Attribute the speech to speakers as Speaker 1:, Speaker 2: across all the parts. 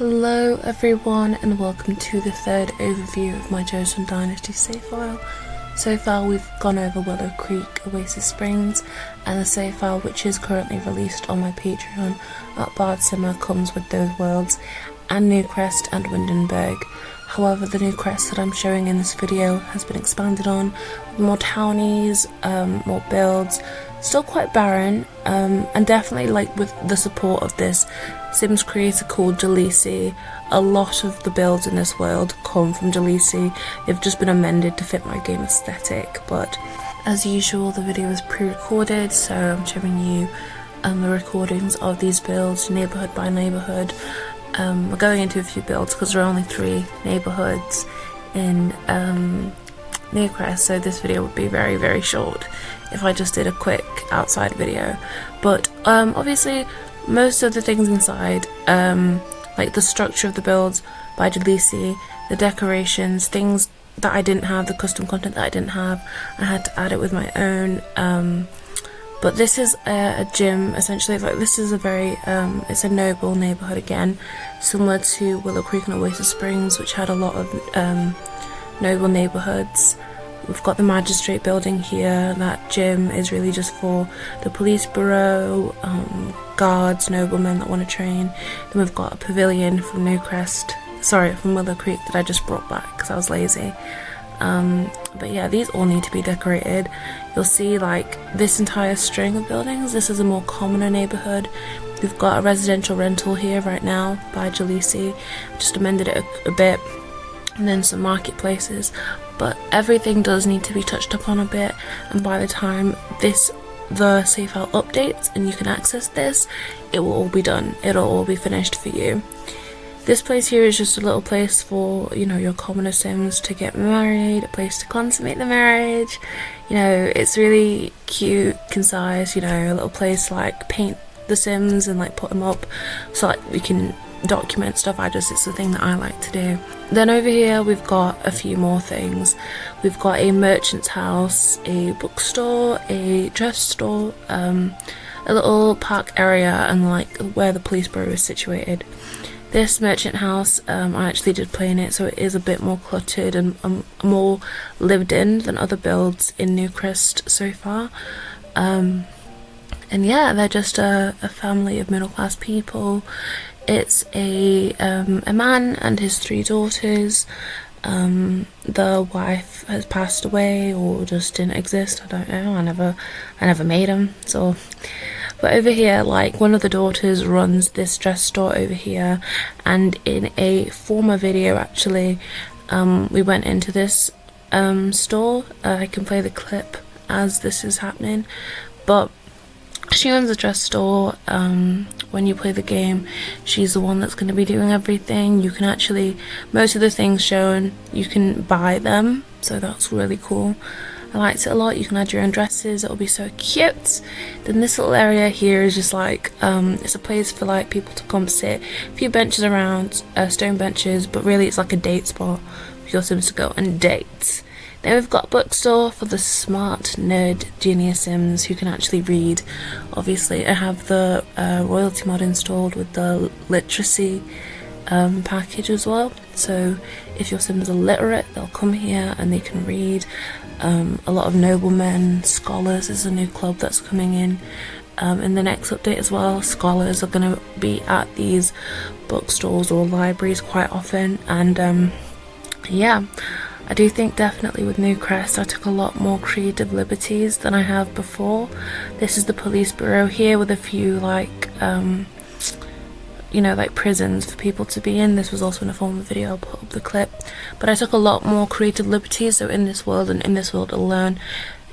Speaker 1: Hello everyone and welcome to the third overview of my Joseon Dynasty save file. So far we've gone over Willow Creek, Oasis Springs, and the save file which is currently released on my Patreon at Bard Simmer comes with those worlds and Newcrest and Windenburg. However, the Newcrest that I'm showing in this video has been expanded on with more townies, more builds, still quite barren, and definitely like with the support of this Sims creator called Jalisi. A lot of the builds in this world come from Jalisi. They've just been amended to fit my game aesthetic, but as usual the video is pre-recorded, so I'm showing you the recordings of these builds neighbourhood by neighbourhood. We're going into a few builds because there are only 3 neighbourhoods in Newcrest, so this video would be very short if I just did a quick outside video. But obviously most of the things inside, like the structure of the builds by Jalisi, the decorations, things that I didn't have, the custom content that I didn't have, I had to add it with my own. But this is a gym, essentially. Like, this is a very, it's a noble neighbourhood again, similar to Willow Creek and Oasis Springs, which had a lot of noble neighbourhoods. We've got the magistrate building here. That gym is really just for the police bureau, guards, noblemen that want to train. Then we've got a pavilion from from Willow Creek that I just brought back because I was lazy. But yeah, these all need to be decorated. You'll see like this entire string of buildings. This is a more commoner neighbourhood. We've got a residential rental here right now by Jalisi. Just amended it a bit, and then some marketplaces. But everything does need to be touched up on a bit, and by the time the save file updates and you can access this, it will all be done. It'll all be finished for you. This place here is just a little place for, you know, your commoner Sims to get married, a place to consummate the marriage. You know, it's really cute, concise, you know, a little place to like paint the Sims and like put them up so like we can document stuff. It's the thing that I like to do. Then over here we've got a few more things. We've got a merchant's house, a bookstore, a dress store, a little park area, and like where the police bureau is situated. This merchant house, I actually did play in it, so it is a bit more cluttered and more lived in than other builds in Newcrest so far. And yeah, they're just a family of middle class people. It's a man and his 3 daughters. The wife has passed away or just didn't exist. I don't know. I never made him. So. But over here, like, one of the daughters runs this dress store over here, and in a former video actually, we went into this store. I can play the clip as this is happening, but she owns a dress store. When you play the game, she's the one that's going to be doing everything. You can actually, most of the things shown, you can buy them, so that's really cool. I liked it a lot. You can add your own dresses, it'll be so cute. Then this little area here is just like, it's a place for like people to come sit. A few benches around, stone benches, but really it's like a date spot for your Sims to go and date. Then we've got a bookstore for the smart nerd junior Sims who can actually read. Obviously I have the royalty mod installed with the literacy package as well, so if your Sims are literate, they'll come here and they can read. A lot of noblemen, scholars is a new club that's coming in the next update as well. Scholars are going to be at these bookstores or libraries quite often, and yeah, I do think definitely with Newcrest I took a lot more creative liberties than I have before. This is the police bureau here with a few like you know, like prisons for people to be in. This was also in a former video, I'll put up the clip. But I took a lot more creative liberties, so in this world and in this world alone,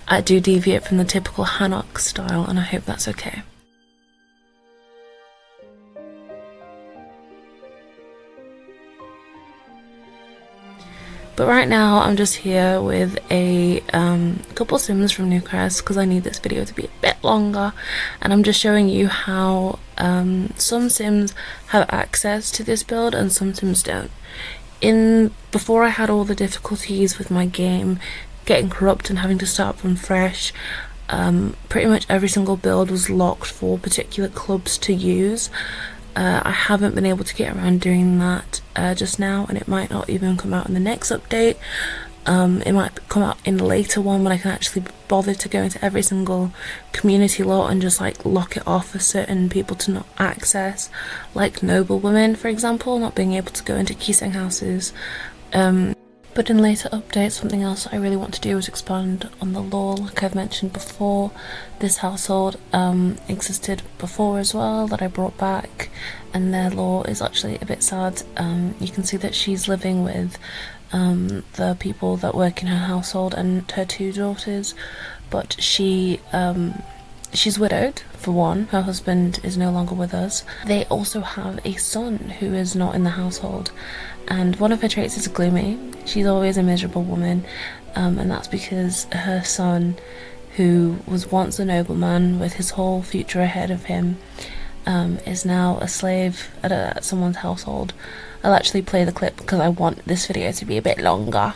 Speaker 1: I do deviate from the typical Hanok style, and I hope that's okay. But right now I'm just here with a couple Sims from Newcrest because I need this video to be a bit longer, and I'm just showing you how some Sims have access to this build and some Sims don't. Before I had all the difficulties with my game getting corrupt and having to start from fresh, pretty much every single build was locked for particular clubs to use. I haven't been able to get around doing that just now, and it might not even come out in the next update. It might come out in a later one when I can actually bother to go into every single community law and just like lock it off for certain people to not access, like noble women, for example, not being able to go into Kiseng houses. But in later updates, something else I really want to do is expand on the law. Like I've mentioned before, this household existed before as well, that I brought back, and their law is actually a bit sad. You can see that she's living with the people that work in her household and her 2 daughters, but she's widowed, for one. Her husband is no longer with us. They also have a son who is not in the household, and one of her traits is gloomy. She's always a miserable woman, and that's because her son, who was once a nobleman with his whole future ahead of him, is now a slave at someone's household. I'll actually play the clip because I want this video to be a bit longer.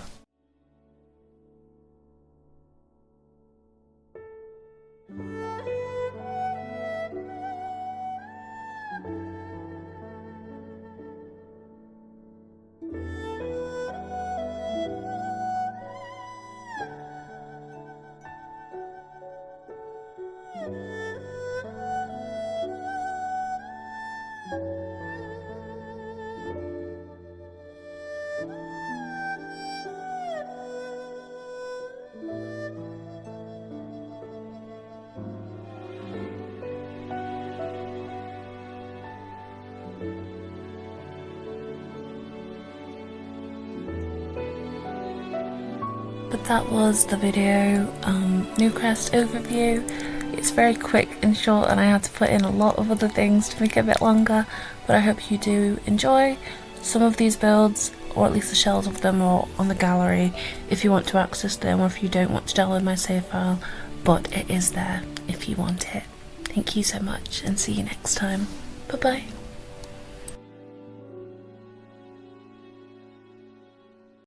Speaker 1: But that was the video, Newcrest overview. It's very quick and short, and I had to put in a lot of other things to make it a bit longer, but I hope you do enjoy. Some of these builds, or at least the shells of them, are on the gallery if you want to access them, or if you don't want to download my save file, but it is there if you want it. Thank you so much, and see you next time. Bye bye.